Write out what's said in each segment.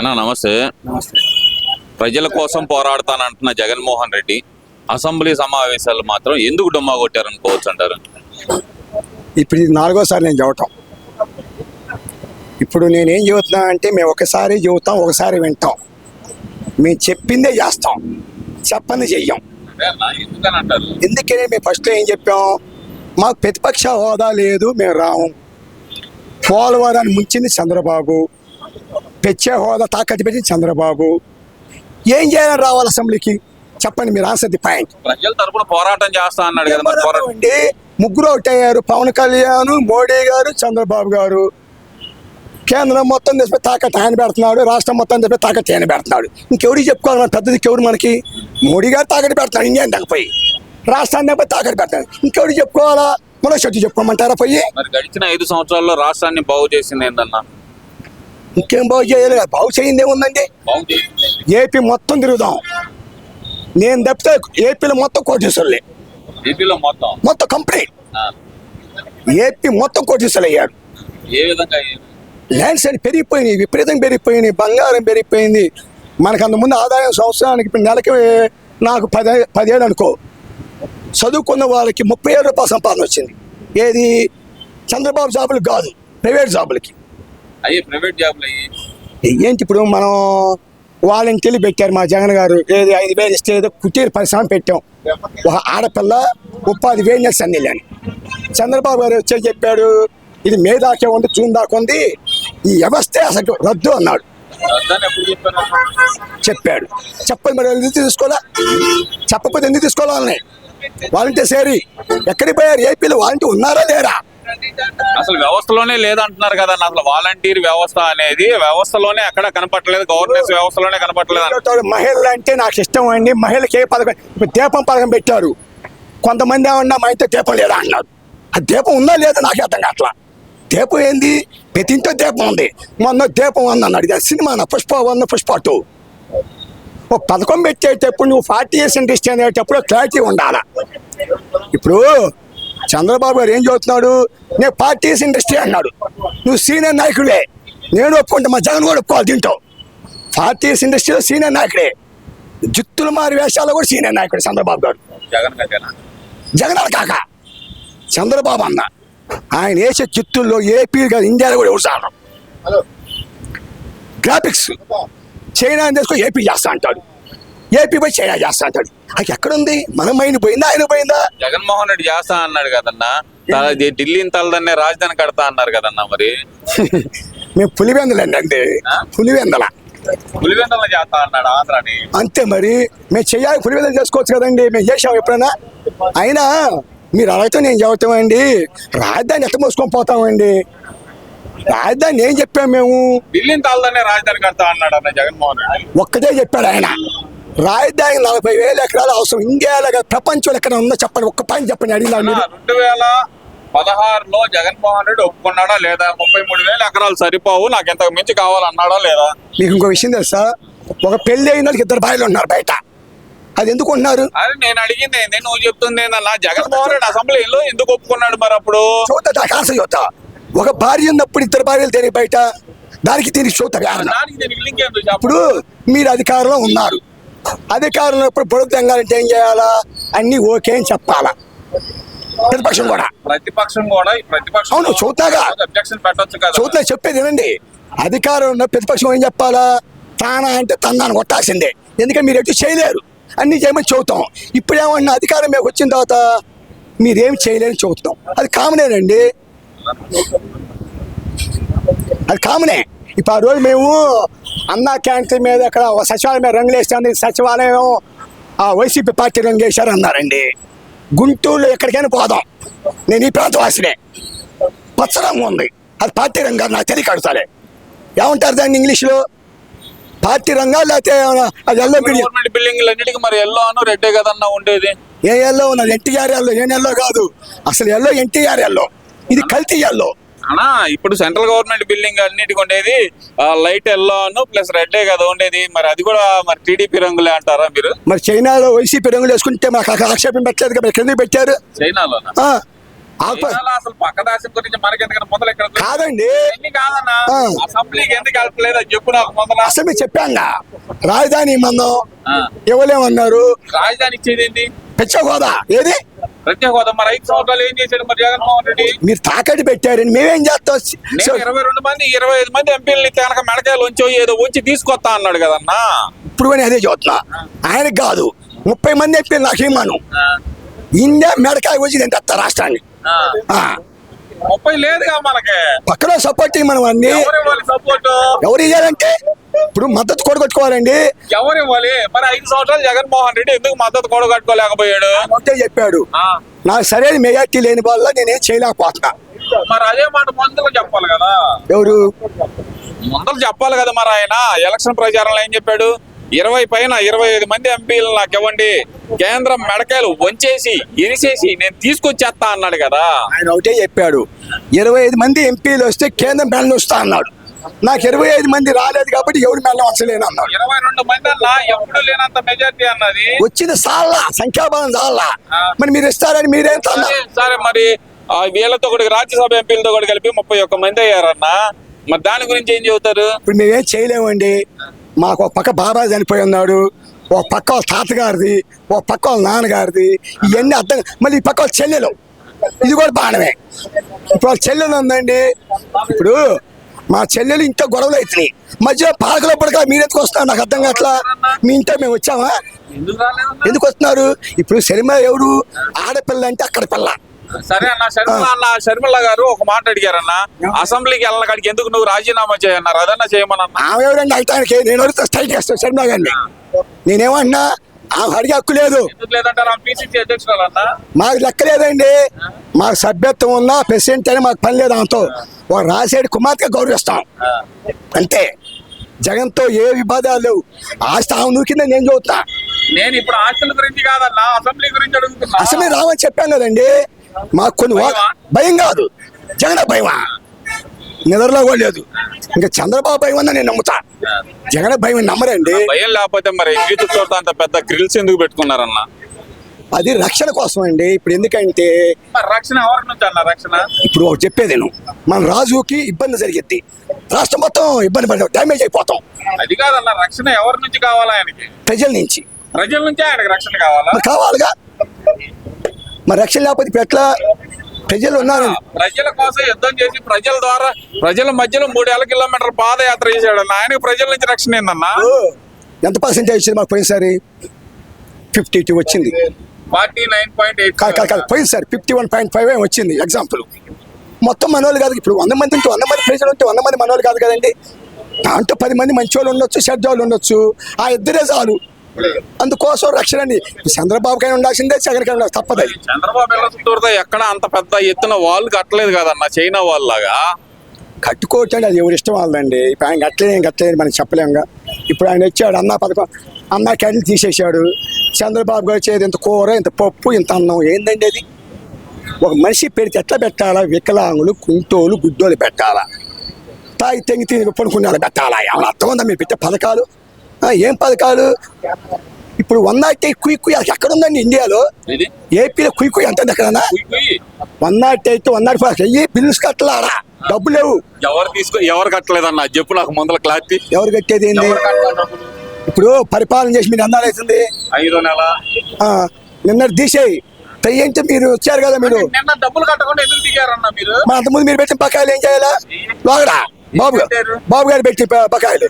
అన్నా నమస్తే. నమస్తే. ప్రజల కోసం పోరాడతానంటున్న జగన్మోహన్ రెడ్డి అసెంబ్లీ సమావేశాలు మాత్రం ఎందుకు డుమ్మా కొట్టారనుకోవచ్చు అంటారు? ఇప్పుడు ఇది 4వ సారి నేను చెప్పటం. ఇప్పుడు నేనేం చెబుతున్నా అంటే మేము ఒకసారి చెబుతాం, ఒకసారి వింటాం. మేము చెప్పిందే చేస్తాం, చెప్పంది చెయ్యం. ఎందుకని అంటారు? ఎందుకని మేము ఫస్ట్లో ఏం చెప్పాం, మాకు ప్రతిపక్ష హోదా లేదు, మేము రాము. పోలవరాన్ని ముంచింది చంద్రబాబు, ప్రత్యేక హోదా తాకట్టు పెట్టింది చంద్రబాబు. ఏం చేయాలని రావాలి అసెంబ్లీకి? చెప్పండి, మీరు ఆన్సర్ ది పాయింట్. ప్రజల తరపున పోరాటం చేస్తా అన్నాడు కదా, మరి పోరాటం అండి. ముగ్గురు ఒకటయ్యారు, పవన్ కళ్యాణ్, మోడీ గారు, చంద్రబాబు గారు. కేంద్రం మొత్తం తెచ్చిపోయి తాకట్టు ఆయన పెడుతున్నాడు, రాష్ట్రం మొత్తం తెచ్చిపోయి తాకట్టు ఆయన పెడుతున్నాడు. ఇంకెవరికి చెప్పుకోవాలి? మన పెద్దది ఎవరు మనకి? మోడీ గారు తాకట్టు పెడుతున్నాడు, ఇండియా తగ్గిపోయి రాష్ట్రాన్ని పోయి తాకట్టు పెడతాడు. ఇంకెవరికి చెప్పుకోవాలా? మనో చెట్టు చెప్పుకోమంటారా? పోయి మరి గడిచిన 5 సంవత్సరాల్లో రాష్ట్రాన్ని బాగు చేసింది ఏందన్నా? ఇంకేం బాగు చేయాలి? బాగు చేయింది ఏముందండి? ఏపీ మొత్తం తిరుగుదాం. నేను తప్పితే ఏపీలో మొత్తం కోటీశ్వరులే. ఏపీలో మొత్తం కంప్లీట్ ఏపీ మొత్తం కోటీశ్వరులు అయ్యారు. ఏ విధంగా? ల్యాండ్స్ అని పెరిగిపోయినాయి, విపరీతంగా పెరిగిపోయినాయి. బంగారం పెరిగిపోయింది. మనకు అంతకుముందు ఆదాయం సంవత్సరానికి ఇప్పుడు నెలకి నాకు 10 అనుకో, చదువుకున్న వాళ్ళకి 37 రూపాయల సంపాదన వచ్చింది. ఏది? చంద్రబాబు జాబులకు కాదు, ప్రైవేట్ జాబులకి. అయ్యి ప్రైవేట్ జాబులు ఏంటి ఇప్పుడు మనం వాలంటీర్లు పెట్టారు మా జగన్ గారు. ఏది 5,000 ఇస్తే ఏదో కుటీర పరిశ్రమ పెట్టాం. ఒక ఆడపిల్ల ఉపాధి వేయనెస్ అని వెళ్ళాను. చంద్రబాబు గారు వచ్చే చెప్పాడు, ఇది మే దాకా ఉంది, జూన్ దాకా ఉంది, ఈ వ్యవస్థే అసలు రద్దు అన్నాడు. చెప్పాడు. చెప్పండి, మరి ఎందుకు తీసుకోవాలా? చెప్పకపోతే ఎందుకు తీసుకోవాలని? వాలంటీర్ సేరి ఎక్కడికి పోయారు? ఏపీలో వాలంటీర్ ఉన్నారా లేరా? అసలు వ్యవస్థలోనే లేదంటున్నారు కదా. అసలు వాలంటీర్ వ్యవస్థ అనేది వ్యవస్థలోనే ఎక్కడ కనపట్టలేదు, గవర్నెన్స్ వ్యవస్థలోనే కనపట్టలేదు. మహిళలు అంటే నాకు ఇష్టం అండి. మహిళకి ఏ పథకం? ఇప్పుడు దీపం పథకం పెట్టారు. కొంతమంది ఏమన్నా మా ఇంట్లో దీపం లేదా అన్నారు. ఆ దీపం ఉందా లేదా నాకు అర్థం కావట్లా. దీపం ఏంది? ప్రతి ఇంట్లో దీపం ఉంది. మొన్న దీపం ఉంది అన్నాడు. ఇది సినిమా పుష్ప 1, పుష్ప 2. ఓ పథకం పెట్టేటప్పుడు నువ్వు 40 years ఇండస్ట్రీ అనేటప్పుడు క్లారిటీ ఉండాలా. ఇప్పుడు చంద్రబాబు గారు ఏం చెబుతున్నాడు? నేను 40 years ఇండస్ట్రీ అన్నాడు. నువ్వు సీనియర్ నాయకుడే, నేను ఒప్పుకుంటా, మా జగన్ కూడా ఒప్పుకోవాలి. దీంట్లో 40 years ఇండస్ట్రీలో సీనియర్ నాయకుడే, జుత్తులు మారి వేషాల్లో కూడా సీనియర్ నాయకుడు చంద్రబాబు గారు. జగన్ కాక చంద్రబాబు అన్న ఆయన వేసే చిత్తుల్లో ఏపీ కాదు, ఇండియాలో కూడా ఎవరు గ్రాఫిక్స్ చైనా తీసుకో ఏపీ చేస్తా అంటాడు, ఏపీ పోయి చైనా చేస్తా అంటాడు. అది ఎక్కడుంది? మన మైండ్ పోయిందా, ఆయన పోయిందా? జగన్మోహన్ రెడ్డి చేస్తా అన్నాడు కదన్నా, ఢిల్లీని తలదన్నే రాజధాని కడతా అన్నారు కదన్నా. మరి మేము పులివెందలండి, అంతే. పులివెందల చేస్తా అన్నాడు ఆంధ్రాని. అంతే. మరి మేము చెయ్యాలి, పులివెందల చేసుకోవచ్చు కదండి. మేము చేసాం ఎప్పుడైనా? అయినా మీరు అడిగితే నేను చెబుతామండి, రాజధాని ఎట్ట మోసుకొని పోతామండి? రాజధాని ఏం చెప్పాము మేము? ఢిల్లీని తలదన్నే రాజధాని కడతా అన్నాడు అన్న జగన్మోహన్ రెడ్డి. ఒక్కటే చెప్పాడు ఆయన. రాజధాని 40,000 ఎకరాలు అవసరం. ఇండియాలో ప్రపంచంలో ఎక్కడ ఉందో చెప్పండి, ఒక్క పాయింట్ చెప్పండి. అడిగినా 2016లో జగన్మోహన్ రెడ్డి ఒప్పుకున్నాడా లేదా? 33,000 ఎకరాలు సరిపోవు, నాకు ఎంతకు మించి కావాలన్నాడా లేదా? మీకు ఇంకో విషయం తెలుసా? ఒక పెళ్లి అయిన వాళ్ళకి 2 భార్యలు ఉన్నారు బయట. అది ఎందుకు ఉన్నారు? అదే నేను అడిగింది ఏంది, నువ్వు చెప్తుంది ఏందన్నా? జగన్మోహన్ రెడ్డి అసెంబ్లీలో ఎందుకు ఒప్పుకున్నాడు మరి? అప్పుడు చూద్దా కాస చూద్దా. ఒక భార్య ఉన్నప్పుడు 2 భార్యలు తెలియ బయట, దానికి దీనికి చూద్దా. ఇప్పుడు మీరు అధికారంలో ఉన్నారు, అధికారంలో ఇప్పుడు పొడుగు తెంగాలంటే ఏం చేయాలా? అన్ని ఓకే అని చెప్పాలా. ప్రతిపక్షం కూడా అవును చూద్దాగా, చూద్దా. చెప్పేది ఏనండి, అధికారం ఉన్న ప్రతిపక్షం ఏం చెప్పాలా? తానా అంటే తందాన్ని కొట్టాల్సిందే. ఎందుకంటే మీరు ఎటు చేయలేరు, అన్ని చేయమని చెబుతాం. ఇప్పుడు ఏమన్నా అధికారం మీకు వచ్చిన తర్వాత మీరేం చేయలేని చెబుతాం. అది కామనేనండి, అది కామనే. ఇప్పుడు ఆ రోజు మేము అన్నా క్యాంటీన్ మీద అక్కడ సచివాలయం మీద రంగులు వేస్తాను, సచివాలయం ఆ వైసీపీ పార్టీ రంగు వేశారు అన్నారండి. గుంటూరులో ఎక్కడికైనా పోదాం, నేను ఈ ప్రాంతవాసినే, పచ్చ రంగు ఉంది, అది పార్టీ రంగా నాకు తెలియ కడతాలే. ఏమంటారు దాన్ని ఇంగ్లీష్లో? పార్టీ రంగా లేకపోతే అది ఎల్లో బిల్డింగ్ అన్నిటికీ మరి ఎల్లో అను రెడ్డే కదన్నా ఉండేది. ఏ ఎల్లో ఉన్నది? ఎన్టీఆర్ ఎల్లో. ఏం ఎల్లో కాదు అసలు, ఎల్లో ఎన్టీఆర్ ఎల్లో, ఇది కల్తీ ఎల్లో. అన్నా ఇప్పుడు సెంట్రల్ గవర్నమెంట్ బిల్డింగ్ అన్నిటికి ఉండేది లైట్ ఎల్లో అను ప్లస్ రెడ్డే కదా ఉండేది. మరి అది కూడా మరి టీడీపీ రంగులే అంటారా మీరు? మరి చైనాలో వైసీపీ రంగులు వేసుకుంటే మాకు ఆక్షేపం పెట్టలేదు కదా, ఎందుకు పెట్టారు? చైనాలో ఆకుపచ్చ ఇవాళ అసలు పక్క దేశం గురించి మనకి ఎందుకంటే మొదలు ఎక్కడ కాదండి. ఎన్ని కాదన్నా ఆ. అసెంబ్లీకి ఎందుకు వెళ్ళట్లేదు అది చెప్పు నాకు మొదల అసలు మీరు చెప్పాంగా రాజధాని ఇమ్మన్నాం ఆ. ఇవ్వలేమన్నారు. రాజధాని ఇచ్చేది ఏంటి? పెచ్చ హోదా ఏది? ప్రత్యేక హోదా మరి 5 సంవత్సరాలు ఏం చేశాడు మరి జగన్మోహన్ రెడ్డి? మీరు తాకట్టు పెట్టారని మేమేం చేస్తాం? నేను 22 మంది 25 మంది ఎంపీలని కనుక మెడకాయలు ఉంచో ఏదో ఉంచి తీసుకొస్తా అన్నాడు కదన్నా. ఇప్పుడు అని అదే చూస్తున్నా. ఆయనకు కాదు 30 మంది చెప్పి నాకు ఇమ్మను ఇండియా మెడకాయ వచ్చి నేను తెస్తా రాష్ట్రాన్ని. ఆ. 30 లేదుగా మనకి. పక్కన సపోర్ట్ మనం అన్ని ఎవరు ఇవ్వాలి సపోర్ట్? ఎవరు ఇయ్యాలంటే ఇప్పుడు మద్దతు కొట్టుకోవాలండి. ఎవరు ఇవ్వాలి మరి? 5 సంవత్సరాలు జగన్మోహన్ రెడ్డి ఎందుకు మద్దతు కూడగట్టుకోలేకపోయాడు? ఒకటే చెప్పాడు, ఆ. నాకు సరైన మెజార్టీ లేని వల్ల నేనేం చేయలేకపోతున్నా. మరి అదే మాట ముందుకు చెప్పాలి కదా. ఎవరు ముందలు చెప్పాలి కదా. మరి ఆయన ఎలక్షన్ ప్రచారంలో ఏం చెప్పాడు? 20 పైన 25 మంది ఎంపీలు నాకు ఇవ్వండి, కేంద్రం మెడకాయలు వంచేసి ఇరిసేసి నేను తీసుకొచ్చేస్తా అన్నాడు కదా. ఆయన ఒకటే చెప్పాడు, 25 మంది ఎంపీలు వస్తే కేంద్రం మెడలు వస్తా అన్నాడు. నాకు 25 మంది రాలేదు కాబట్టి ఎవరు మెడలు వంచలేను అన్నాడు. 22 మంది అన్నా ఎప్పుడు లేనంత మెజార్టీ అన్నది. వచ్చింది సాల్లా, సంఖ్యాబలం సాల్లా. ఆ. మరి మీరు ఇస్తారని మీరేం తన్నా? సరే మరి వీళ్ళతో కూడా రాజ్యసభ ఎంపీలతో కూడా కలిపి 31 మంది అయ్యారన్నా. మరి దాని గురించి ఏం చెబుతారు? ఇప్పుడు మేమేం చేయలేమండి. మాకు ఒక పక్క బాబాయ్ చనిపోయి ఉన్నాడు, ఒక పక్క వాళ్ళ తాతగారిది, ఒక పక్క వాళ్ళ నాన్నగారిది, ఇవన్నీ అర్థం. మళ్ళీ ఈ పక్క వాళ్ళ చెల్లెలు, ఇది కూడా బాణమే. ఇప్పుడు వాళ్ళ చెల్లెలు ఉందండి. ఇప్పుడు మా చెల్లెలు ఇంకా గొడవలు అవుతున్నాయి. మధ్యలో పాలకలో పడక మీరెందుకు వస్తున్నారు నాకు అర్థం కావట్లా. మీ ఇంట్లో మేము వచ్చామా? ఎందుకు రాలేదన్నా? ఎందుకు వస్తున్నారు? ఇప్పుడు శర్మ ఎవరు? ఆడపిల్ల అంటే అక్కడ పిల్ల. సరే అన్న షర్మిల గారు ఒక మాట అడిగారన్న, అసెంబ్లీకి వెళ్ళిన కాడికి ఎందుకు నువ్వు రాజీనామా చేయన్నారు? అదన్నా చేయమన్నా. ఆమె ఎవరండి అడగటానికి? నేను ఎవరితో స్ట్రైక్ చేస్తాను శర్మ గారిని. నేనేమన్నా ఆమె అడిగే హక్కు లేదు. ఎందుకు లేదంటారు? పిసిసి అధ్యక్షురాలన్నా. మాకు లెక్క లేదండి. మాకు సభ్యత్వం ఉన్నా ప్రెసిడెంట్ అని మాకు పని లేదు. ఆమెతో ఒక రాసేడు కుమార్తెగా గౌరవిస్తాం అంతే. జగన్తో ఏ వివాదాలు లేవు. ఆస్తి ఆమె నూకిందని నేను చూస్తున్నా. నేను ఇప్పుడు ఆస్తుల గురించి కాదన్నా, అసెంబ్లీ గురించి అడుగుతున్నా. అసలు రావని చెప్పాను కదండి. మాకు కొన్ని భయం కాదు. జగన్ భయమా? నిద్రలో కూడా లేదు. ఇంకా చంద్రబాబు భయం అన్నా నేను నమ్ముతా. జగన్ భయం నమ్మరండి. భయం లేకపోతే మరి ఇంగిత చోట అంత పెద్ద గ్రిల్స్ ఎందుకు పెట్టుకున్నారన్న? అది రక్షణ కోసం అండి. ఇప్పుడు ఎందుకంటే మరి రక్షణ ఎవరి నుంచి అన్న? రక్షణ ఇప్పుడు ఒకటి చెప్పేది నేను, మన రాజుకి ఇబ్బంది జరిగిద్ది, రాష్ట్రం మొత్తం ఇబ్బంది పడి డ్యామేజ్ అయిపోతాం. అది కాదన్న, రక్షణ ఎవరి నుంచి కావాలా ఆయనకి? ప్రజల నుంచి. ప్రజల నుంచే ఆయనకి రక్షణ కావాలా? మరి కావాలిగా. మరి రక్షణ లేకపోతే ఇప్పుడు ఎట్లా? ప్రజలు ఉన్నారు. ప్రజల కోసం యుద్ధం చేసి ప్రజల ద్వారా ప్రజల మధ్యలో 3,000 కిలోమీటర్ల పాదయాత్ర చేశాడన్న. ఆయనకి ప్రజల నుంచి రక్షణ ఏందన్నా? ఎంత పర్సెంటేజ్ వచ్చింది మాకు పోయినసారి? 52 వచ్చింది. 49.8. పోయినసారి 51.5 వచ్చింది. ఎగ్జాంపుల్ మొత్తం మనోళ్ళు కాదు. ఇప్పుడు 100 మంది ఉంటే 100 మంది ప్రజలు ఉంటే 100 మంది మనోళ్ళు కాదు కదండి. దాంట్లో 10 మంది మంచి వాళ్ళు ఉండొచ్చు, చెడ్డ వాళ్ళు ఉండొచ్చు. ఆ ఇద్దరే చాలు. అందుకోసం రక్షణ అండి. చంద్రబాబుకైనా ఉండాల్సిందే, జగన్కైనా ఉండాలి, తప్పదు. అది చంద్రబాబు వెళ్ళ ఎక్కడ అంత పెద్ద ఎత్తున వాళ్ళు కట్టలేదు కదన్న, చైనా వాళ్ళలాగా. కట్టుకోవచ్చండి, అది ఎవరి ఇష్టం వాళ్ళదండి. ఇప్పుడు ఆయన కట్టలేదు మనం చెప్పలేముగా. ఇప్పుడు ఆయన వచ్చాడు, అన్న పథకం, అన్న క్యాంటీన్ తీసేసాడు. చంద్రబాబు గారు వచ్చేది ఇంత కూర, ఇంత పప్పు, ఇంత అన్నం. ఏందండి అది? ఒక మనిషి పెడితే ఎట్లా పెట్టాలా? వికలాంగులు, కుంటోలు, గుడ్డోలు పెట్టాలా? తాగి తెంగి తిని పనుకునే పెట్టాలా? ఏమైనా అర్థం ఉందా మీరు పెట్టే పథకాలు? ఏం పథకాలు? ఇప్పుడు 108 కుయ్యి ఎక్కడ ఉందండి ఇండియాలో? ఏపీలో కుయ్యి ఎంత ఎక్కడన్నా? 108 105 బిల్స్ కట్టలారా? డబ్బు లేవు. ఎవరు కట్టలేదన్న చెప్పు నాకు ముందర క్లారిటీ. ఎవరు కట్టేది ఏంది? ఇప్పుడు పరిపాలన చేసి మీరు అన్నారు అవుతుంది 5వ నెల నిన్న తీసేయి ఏంటి? మీరు వచ్చారు కదా, మీరు నిన్న డబ్బులు కట్టకుండా ఎందుకు దిగారన్న మీరు? మా అంతకుముందు మీరు పెట్టిన బకాయిలు ఏం చేయాలా? లోగడా బాబు గారు పెట్టి బకాయిలు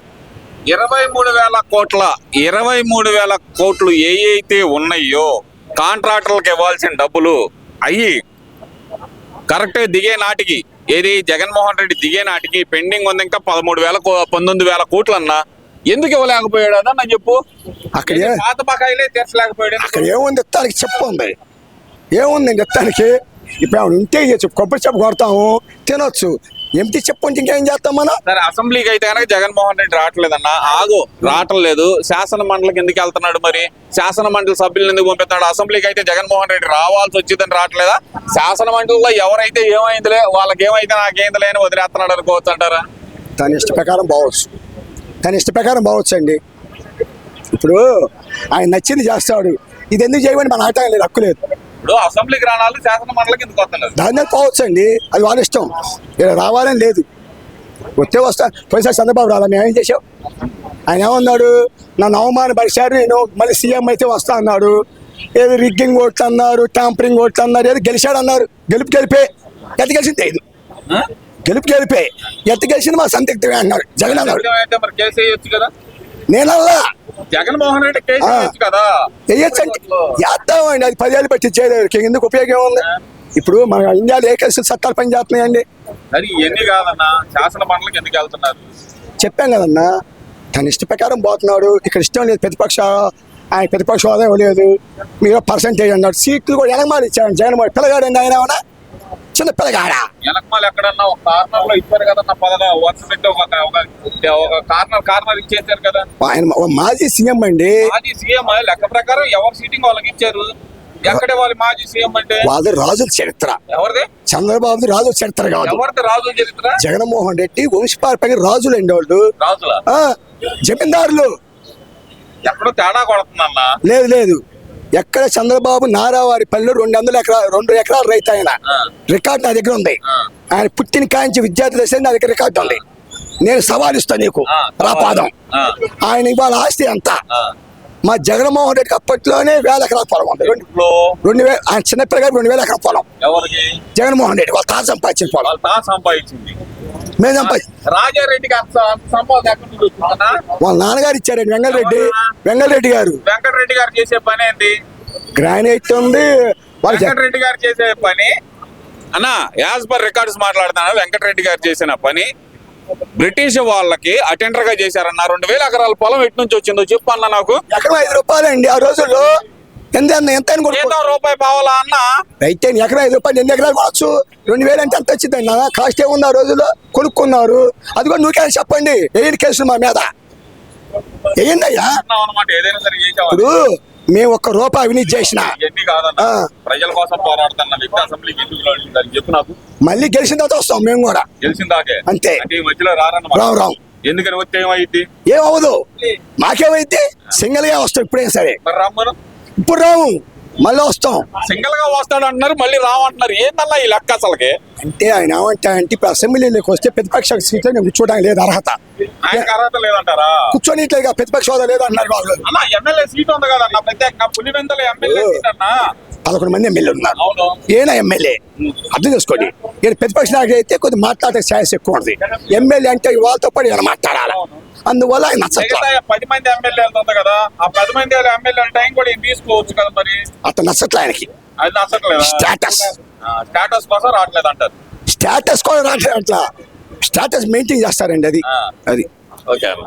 23,000 కోట్లు ఏ అయితే ఉన్నాయో కాంట్రాక్టర్లకు ఇవ్వాల్సిన డబ్బులు అయ్యి కరెక్ట్ దిగే నాటికి, ఏది జగన్మోహన్ రెడ్డి దిగే నాటికి పెండింగ్ ఉంది ఇంకా 19,000 కోట్లు అన్నా. ఎందుకు ఇవ్వలేకపోయాడు అదన్నా చెప్పు. అక్కడ పాత బకాయిలే తీర్చలేకపోయాడు. అక్కడ ఏముంది ఎత్తానికి చెప్పు ఉంది. ఏముంది ఎత్తానికి? ఇప్పుడు ఆవిడ ఉంటే కొబ్బరి చెప్పు కొడతాము, తినొచ్చు. ఎంపీ చెప్పు ఇంకేం చేస్తాం మనం? సరే అసెంబ్లీకి అయితే కనుక జగన్మోహన్ రెడ్డి రావట్లేదన్నా. రావట్లేదు. శాసన మండలికి ఎందుకు వెళ్తున్నాడు? మరి శాసన మండలి సభ్యులను ఎందుకు పంపిస్తున్నాడు? అసెంబ్లీకి అయితే జగన్మోహన్ రెడ్డి రావాల్సి వచ్చిందని రావట్లేదా? శాసన మండలిలో ఎవరైతే ఏమైందిలే, వాళ్ళకి ఏమైతే నాకేందిలే అని వదిలేస్తున్నాడు అనుకోవచ్చు అంటారా? తన ఇష్ట ప్రకారం పోవచ్చు అండి. ఇప్పుడు ఆయన నచ్చింది చేస్తాడు. ఇది ఎందుకు చేయమని మన ఆటం లేదు, హక్కు లేదు. ఇప్పుడు అసెంబ్లీకి రానాలు శాసన మండలికి ఎందుకు వస్తున్నారు? దాని మీద పోవచ్చు అండి, అది వాళ్ళ ఇష్టం. ఇక్కడ రావాలని లేదు, వస్తా. పోయినసారి చంద్రబాబు రాలా, మేము ఏం చేసాం? ఆయన ఏమన్నాడు, నన్ను అవమానపరిచారు, నేను మళ్ళీ సీఎం అయితే వస్తా అన్నాడు. ఏదో రిగ్గింగ్ ఓట్లు అన్నారు, టాంపరింగ్ ఓట్లు అన్నారు, ఏదో గెలిచాడు అన్నారు. గెలిపే ఎత్త గెలిచింది లేదు, గెలిపే ఎత్త గెలిచింది మా సందిగ్ధమే అన్నాడు జగన్ అన్నాడు. అయితే మరి కేసు వేయొచ్చు కదా, నేనల్లా జగన్మోహన్ రెడ్డి కేసు వేయొచ్చు కదా. వేయచ్చండి, వేస్తామండి. అది 10 ఏళ్ళు పెట్టి చేయలేదు, ఎందుకు ఉపయోగం ఉంది? ఇప్పుడు మన ఇండియాలో ఏ కేసులు చట్టాలు పనిచేస్తున్నాయండి? మరి ఇవన్నీ కాదన్నా, శాసన మండలికి ఎందుకు వెళ్తున్నారు? చెప్పాం కదన్నా, తన ఇష్ట ప్రకారం పోతున్నాడు. ఇక్కడ ఇష్టం లేదు, ఆయన ప్రతిపక్ష హోదా లేదు. మీరు పర్సెంటేజ్ అన్నాడు, సీట్లు కూడా ఎనగమాలి ఇచ్చాడు జగన్మోహన్. పిల్లగాడండి ఆయన, ఏమన్నా చిన్న పిల్లగాడా? వెనకమాలు ఎక్కడన్నా ఒక కార్నర్ లో ఇచ్చారు కదా, వరుస పెట్టి ఒక కార్నర్ ఇచ్చేసారు కదా. ఆయన మాజీ సీఎం అండి. మాజీ సీఎం లెక్క ప్రకారం ఎవరు సీటింగ్ వాళ్ళకి ఇచ్చారు. ఎక్కడే వాళ్ళు మాజీ సీఎం అంటే? వాళ్ళది రాజుల చరిత్ర. ఎవరిది? చంద్రబాబుది రాజుల చరిత్ర కాదు. ఎవరిది రాజుల చరిత్ర? జగన్మోహన్ రెడ్డి వంశపారపైన రాజులు అండి వాళ్ళు. రాజుల జమీందారులు. ఎక్కడో తేడా కొడుతుందన్నా. లేదు, ఎక్కడ చంద్రబాబు నారావారి పల్లెలో 2 ఎకరాలు రైతు ఆయన. రికార్డు నా దగ్గర ఉంది. ఆయన పుట్టిన కాంచి విద్యార్థి దశ నా దగ్గర రికార్డు ఉంది. నేను సవాల్ ఇస్తాను నీకు, రాపాదం. ఆయన ఇవాళ ఆస్తి ఎంత? మా జగన్మోహన్ రెడ్డికి అప్పట్లోనే 1000 ఎకరాల పొలం ఉంది. 2000 ఆయన చిన్నపిల్లగా 2000 ఎకరాల పొలం. ఎవరికి? జగన్మోహన్ రెడ్డి వాళ్ళ తాత సంపాదించిన పొలం. సంపాదించింది మేము సంపాదించి. రాజారెడ్డికి సంపాదన ఎక్కడి నుంచి వచ్చిందన్నా? వాళ్ళ నాన్నగారు ఇచ్చారండి, వెంగళరెడ్డి గారు. వెంకటరెడ్డి గారు చేసే పని ఏంటి? గ్రానైట్ ఉంది. వెంకటరెడ్డి గారు చేసే పని అన్నా, యాజ్ పర్ రికార్డ్స్ మాట్లాడుతున్నా, వెంకటరెడ్డి గారు చేసిన పని బ్రిటిష్ వాళ్ళకి అటెండర్ గా చేశారన్న. 2000 ఎకరాల పొలం ఎటు నుంచి వచ్చిందో చెప్పు అన్న నాకు. ఎకరం 5 రూపాయలండి ఆ రోజుల్లో. ఎంత రూపాయి పావాలా అన్న? అయితే ఎకరం 5 రూపాయలు, 8 ఎకరాలు కొనొచ్చు. 2000 అంటే ఎంత వచ్చిందండి అన్న? కాస్ట్ ఏముంది ఆ రోజుల్లో? కొనుక్కున్నారు. అది కూడా నువ్వు చెప్పండి. ఏంటి కేసులు మా మీద ఏందయ్యా? ఏదైనా సరే ఇప్పుడు మేము ₹1 అవినీతి చేసిన ప్రజల కోసం పోరాడుతున్న వ్యక్తి అసెంబ్లీకి ఎందుకు చెప్పు నాకు. మళ్ళీ గెలిచిన తర్వాత వస్తాం మేము కూడా. గెలిచిందాకే అంతే. ఈ మధ్యలో రావు. ఎందుకని వస్తే ఏమైంది? ఏమవదు, మాకేమైతే సింగిల్ గా వస్తాం ఇప్పుడేం సరే. మరి రమ్మను. ఇప్పుడు రావు, మళ్ళీ వస్తాం. సింగిల్ గా వస్తాడు అంటున్నారు, మళ్ళీ రావంటున్నారు. ఏందన్నా ఈ లెక్క అసలుకి? అంటే ఆయన ఏమంటా అంటే ఇప్పుడు అసెంబ్లీలోకి వస్తే ప్రతిపక్ష సీట్లో నేను కూర్చోడానికి లేదు అర్హత. ఆయనకు అర్హత లేదంటారా? కూర్చోనిట్లేదు, ప్రతిపక్ష హోదా లేదు అన్నారు వాళ్ళు. అన్న ఎమ్మెల్యే సీట్ ఉంది కదన్నా, ప్రత్యేకంగా పులివెందుల ఎమ్మెల్యే సీట్ అన్నా. 11 మంది ఎమ్మెల్యే ఉన్నారు. అవును. ఏనా ఎమ్మెల్యే అర్థం చేసుకోండి. ఈయన ప్రతిపక్ష నాయకుడు అయితే కొద్దిగా మాట్లాడే ఛాయిస్ ఎక్కువ ఉంటుంది. ఎమ్మెల్యే అంటే వాళ్ళతో పాటు ఈయన మాట్లాడాలి. అందువల్ల ఆయన నచ్చట్లేదు. 10 మంది ఎమ్మెల్యేలు ఉంది కదా, ఆ 10 మంది ఎమ్మెల్యేల టైం కూడా ఈయన తీసుకోవచ్చు కదా. మరి అతను నచ్చట్లే ఆయనకి. అది నచ్చట్లేదు. స్టేటస్ కోసం రావట్లేదు అంటారు. స్టేటస్ కూడా రావట్లేదు, అట్లా స్టేటస్ మెయింటైన్ చేస్తారండి. అది ఓకే అన్న.